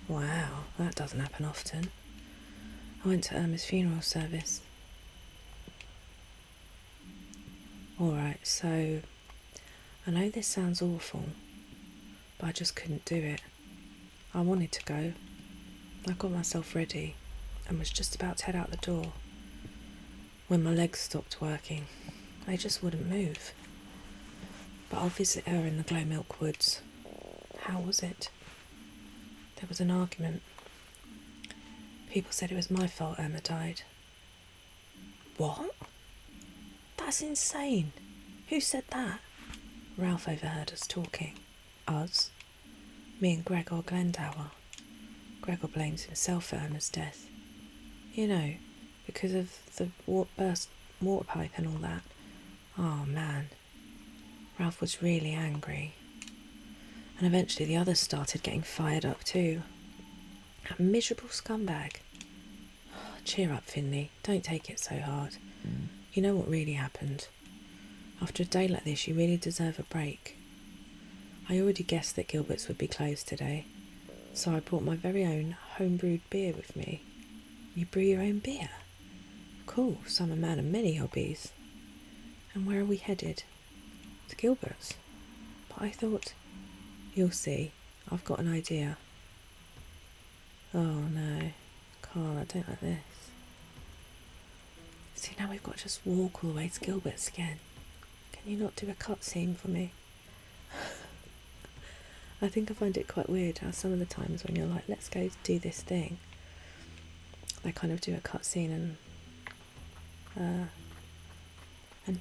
Wow, that doesn't happen often. I went to Irma's funeral service. Alright, so I know this sounds awful, but I just couldn't do it. I wanted to go. I got myself ready and was just about to head out the door when my legs stopped working. They just wouldn't move. But I'll visit her in the Glow Milk Woods. How was it? There was an argument. People said it was my fault Irma died. What? That's insane. Who said that? Ralph overheard us talking. Us? Me and Gregor Glendower. Gregor blames himself for Irma's death. You know, because of the burst water pipe and all that. Oh man. Ralph was really angry. And eventually the others started getting fired up too. That miserable scumbag. Oh, cheer up, Finley. Don't take it so hard. You know what really happened. After a day like this, you really deserve a break. I already guessed that Gilbert's would be closed today, so I brought my very own home-brewed beer with me. You brew your own beer? Cool, so I'm a man of many hobbies. And where are we headed? To Gilbert's. But I thought, you'll see, I've got an idea. Oh no, Karl, I don't like this. See, now we've got to just walk all the way to Gilbert's again. Can you not do a cutscene for me? I think I find it quite weird how some of the times when you're like, let's go do this thing, they kind of do a cutscene and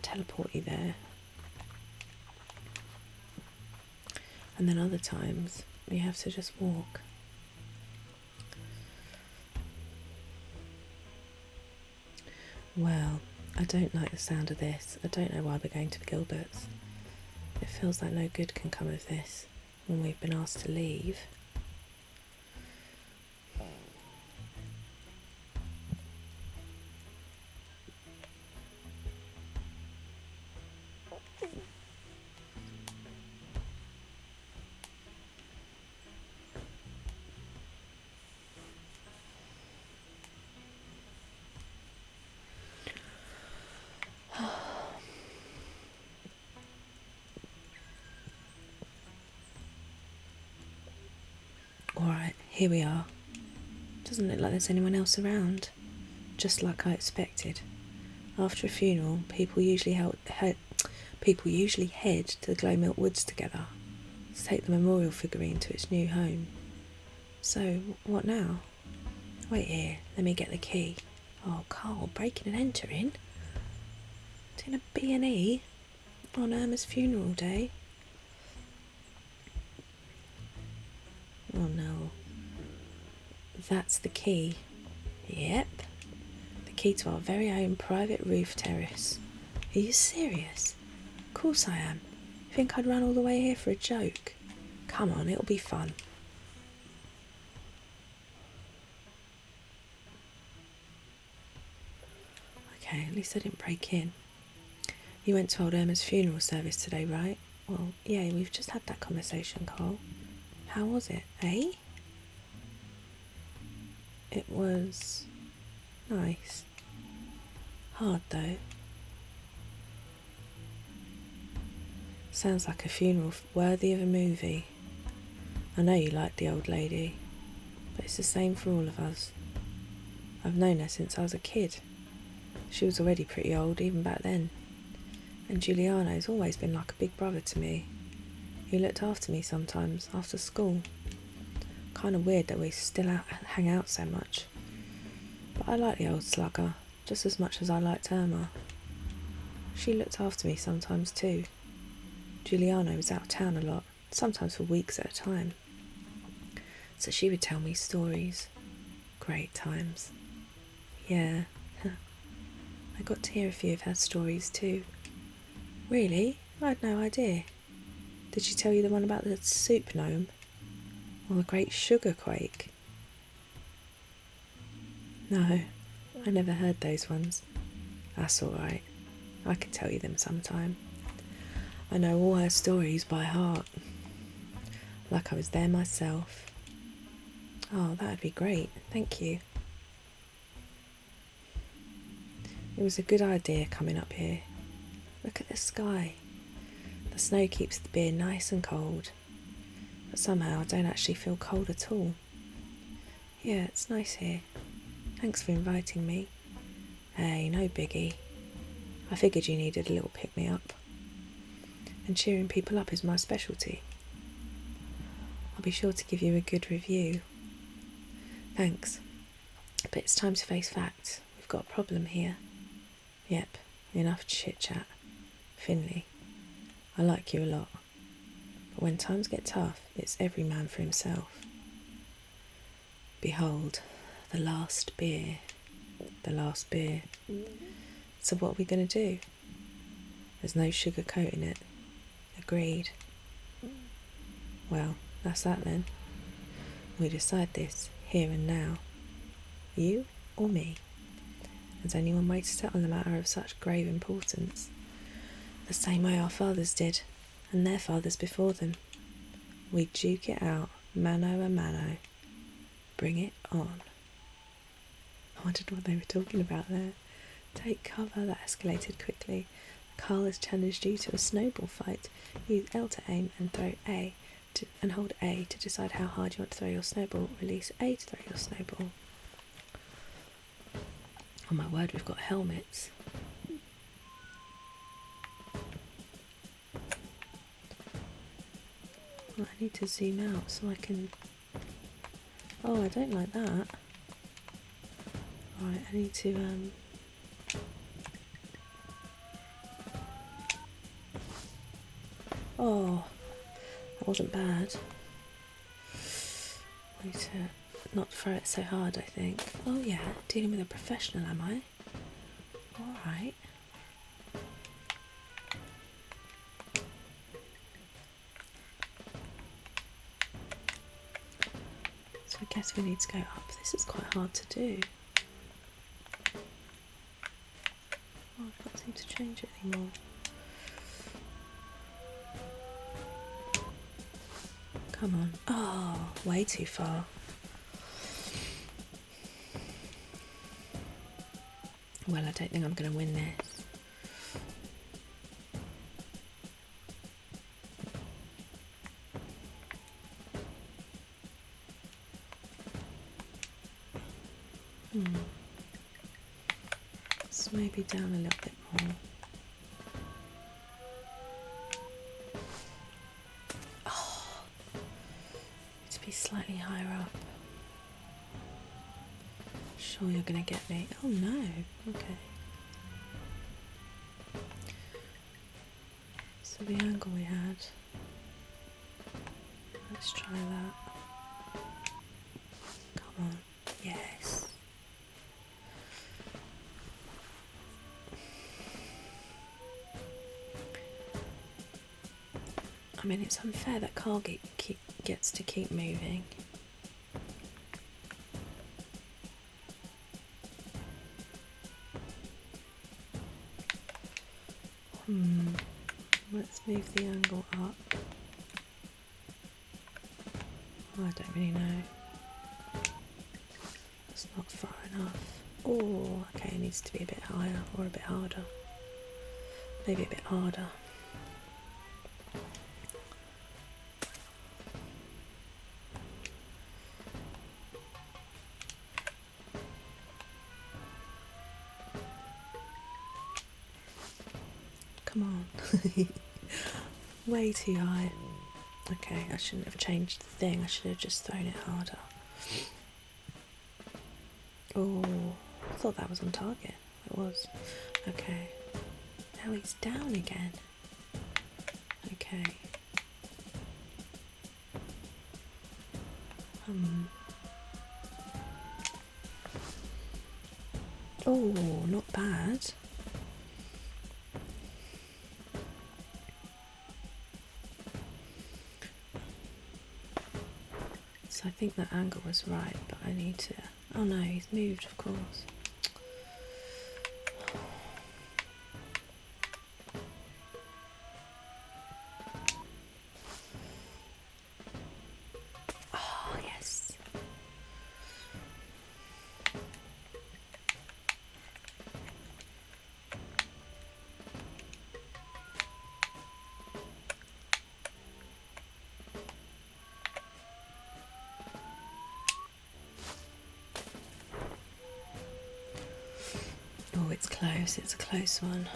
teleport you there. And then other times you have to just walk. Well, I don't like the sound of this. I don't know why we're going to Gilbert's. It feels like no good can come of this when we've been asked to leave. Alright, here we are. Doesn't look like there's anyone else around. Just like I expected. After a funeral, people usually head to the Glow Milk Woods together to take the memorial figurine to its new home. So, what now? Wait here, let me get the key. Oh, Karl, breaking and entering? Doing a B&E on Irma's funeral day? Oh no. That's the key. Yep. The key to our very own private roof terrace. Are you serious? course I am. You think I'd run all the way here for a joke? Come on, it'll be fun. Okay, at least I didn't break in. You went to old Irma's funeral service today, right? Well, yeah, we've just had that conversation, Karl. How was it, eh? It was nice. Hard, though. Sounds like a funeral worthy of a movie. I know you like the old lady, but it's the same for all of us. I've known her since I was a kid. She was already pretty old even back then. And Giuliano's always been like a big brother to me. He looked after me sometimes, after school. Kind of weird that we still hang out so much. But I like the old slugger, just as much as I liked Irma. She looked after me sometimes too. Giuliano was out of town a lot, sometimes for weeks at a time. So she would tell me stories. Great times. Yeah, I got to hear a few of her stories too. Really? I'd no idea. Did she tell you the one about the soup gnome? Or the great sugar quake? No, I never heard those ones. That's all right. I could tell you them sometime. I know all her stories by heart. Like I was there myself. Oh, that'd be great. Thank you. It was a good idea coming up here. Look at the sky. The snow keeps the beer nice and cold. But somehow I don't actually feel cold at all. Yeah, it's nice here. Thanks for inviting me. Hey, no biggie. I figured you needed a little pick-me-up. And cheering people up is my specialty. I'll be sure to give you a good review. Thanks. But it's time to face facts. We've got a problem here. Yep, enough chit-chat. Finley, I like you a lot. But when times get tough, it's every man for himself. Behold, the last beer. The last beer. So what are we going to do? There's no sugar coating it. Agreed. Well, that's that then. We decide this, here and now. You or me? There's only one way to settle a matter of such grave importance. The same way our fathers did, and their fathers before them. We duke it out, mano a mano. Bring it on. I wondered what they were talking about there. Take cover, that escalated quickly. Karl has challenged you to a snowball fight. Use L to aim and throw A, and hold A to decide how hard you want to throw your snowball. Release A to throw your snowball. Oh my word, we've got helmets. Well, I need to zoom out so I can... Oh, I don't like that. Right, I need to... Oh, that wasn't bad. I need to not throw it so hard, I think. Oh yeah, dealing with a professional, am I? Alright. So I guess we need to go up. This is quite hard to do. Oh, I can't seem to change it anymore. Come on. Oh, way too far. Well, I don't think I'm going to win this. So maybe down a little bit more. Oh, need to be slightly higher up. Sure you're going to get me. Oh no, okay. So the angle we had, let's try that. Come on, yes. I mean, it's unfair that Karl gets to keep moving. Let's move the angle up. I don't really know. It's not far enough. Oh, okay, it needs to be a bit higher or a bit harder. Maybe a bit harder. Come on. Way too high. Okay, I shouldn't have changed the thing. I should have just thrown it harder. Oh, I thought that was on target. It was. Okay. Now he's down again. Okay. Oh, not bad. So I think that angle was right, but I need to... Oh no, he's moved, of course. Oh, yes. Oh, it's close. It's a close one.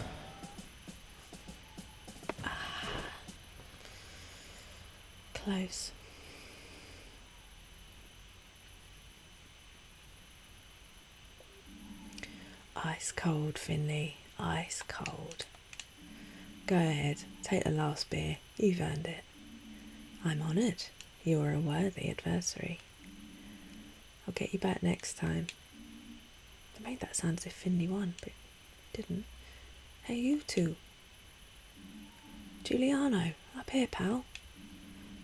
Close. Ice cold, Finley. Ice cold. Go ahead, take the last beer. You've earned it. I'm honoured. You are a worthy adversary. I'll get you back next time. I made that sound as if Finley won, but didn't. Hey, you two. Giuliano, up here, pal.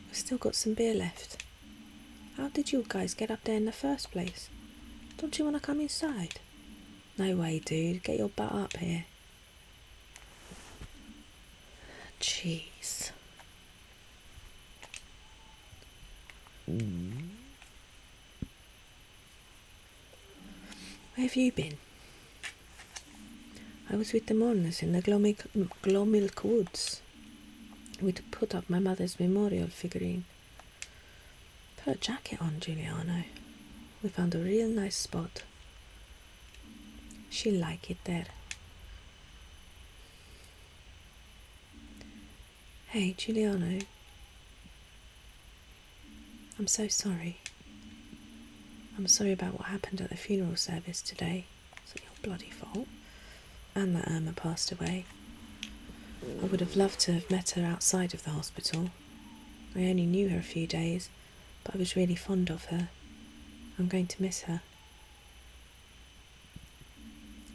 We've still got some beer left. How did you guys get up there in the first place? Don't you want to come inside? No way, dude. Get your butt up here. Jeez. Where have you been? I was with the mourners in the Glomilk Woods. We'd put up my mother's memorial figurine. Put a jacket on, Giuliano. We found a real nice spot. She'll like it there. Hey, Giuliano. I'm so sorry. I'm sorry about what happened at the funeral service today. It's not your bloody fault. And that Irma passed away. I would have loved to have met her outside of the hospital. I only knew her a few days, but I was really fond of her. I'm going to miss her.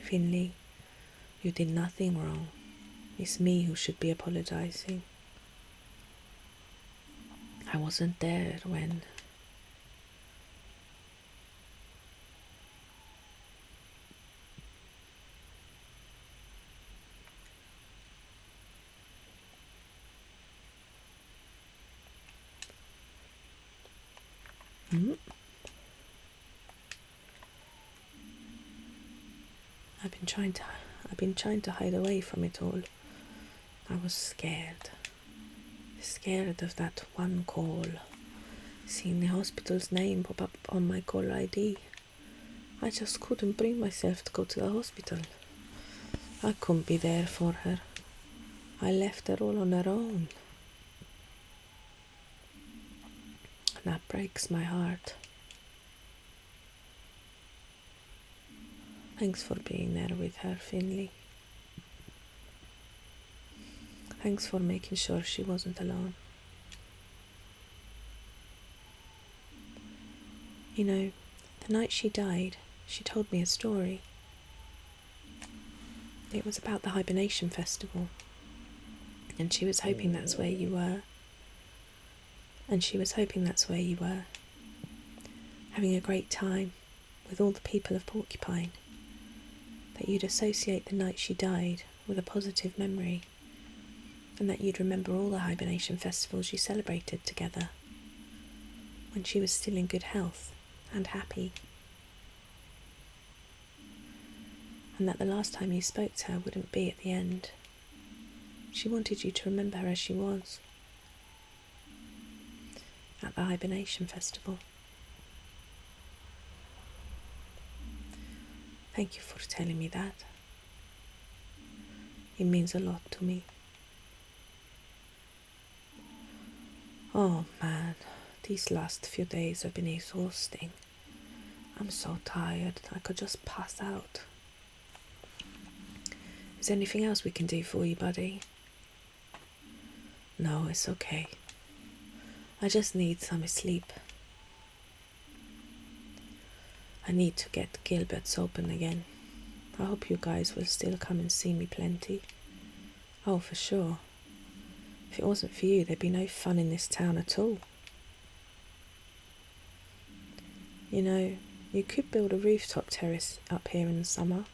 Finley, you did nothing wrong. It's me who should be apologising. I wasn't there when... I've been trying to hide away from it all. I was scared. Scared of that one call. Seeing the hospital's name pop up on my caller ID. I just couldn't bring myself to go to the hospital. I couldn't be there for her. I left her all on her own. And that breaks my heart. Thanks for being there with her, Finley. Thanks for making sure she wasn't alone. You know, the night she died, she told me a story. It was about the hibernation festival, and she was hoping that's where you were. and she was hoping that's where you were, having a great time with all the people of Porcupine, that you'd associate the night she died with a positive memory, and that you'd remember all the hibernation festivals you celebrated together when she was still in good health and happy, and that the last time you spoke to her wouldn't be at the end. She wanted you to remember her as she was at the hibernation festival. Thank you for telling me that. It means a lot to me. Oh man, these last few days have been exhausting. I'm so tired, I could just pass out. Is there anything else we can do for you, buddy? No, it's okay. I just need some sleep. I need to get Gilbert's open again. I hope you guys will still come and see me plenty. Oh, for sure. If it wasn't for you, there'd be no fun in this town at all. You know, you could build a rooftop terrace up here in the summer.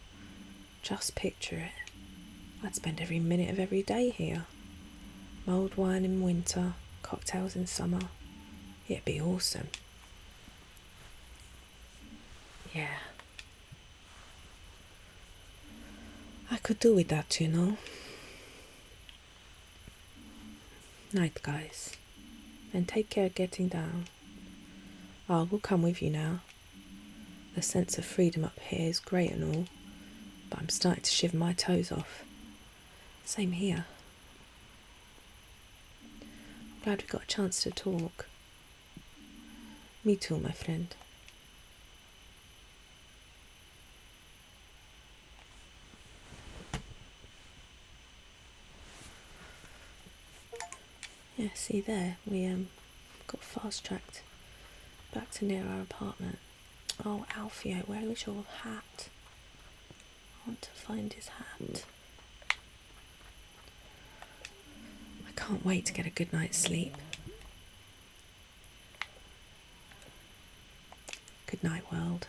Just picture it. I'd spend every minute of every day here. Mulled wine in winter, cocktails in summer. It'd be awesome. Yeah. I could do with that, you know. Night, guys. And take care getting down. I will come with you now. The sense of freedom up here is great and all, but I'm starting to shiver my toes off. Same here. I'm glad we got a chance to talk. Me too, my friend. Yeah, see there, we got fast-tracked back to near our apartment. Oh, Alfio, where is your hat? I want to find his hat. I can't wait to get a good night's sleep. Good night, world.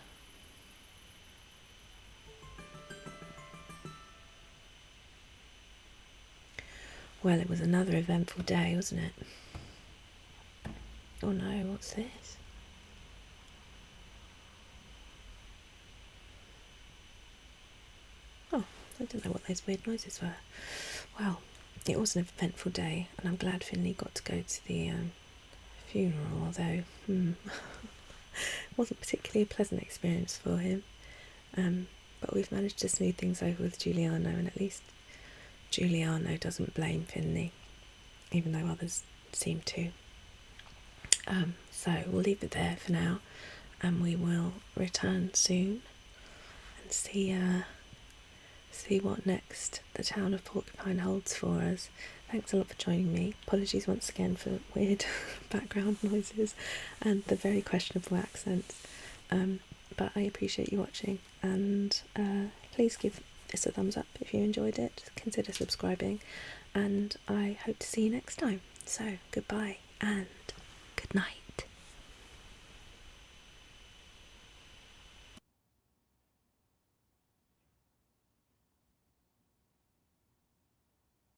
Well, it was another eventful day, wasn't it? Oh no, what's this? Oh, I didn't know what those weird noises were. Well, it was an eventful day, and I'm glad Finley got to go to the funeral, although it wasn't particularly a pleasant experience for him. But we've managed to smooth things over with Giuliano, and at least Giuliano doesn't blame Finley, even though others seem to. So we'll leave it there for now, and we will return soon and see what next the town of Porcupine holds for us. Thanks a lot for joining me. Apologies once again for weird background noises and the very questionable accents, but I appreciate you watching, and please give this a thumbs up if you enjoyed it. Consider subscribing, and I hope to see you next time. So goodbye and good night.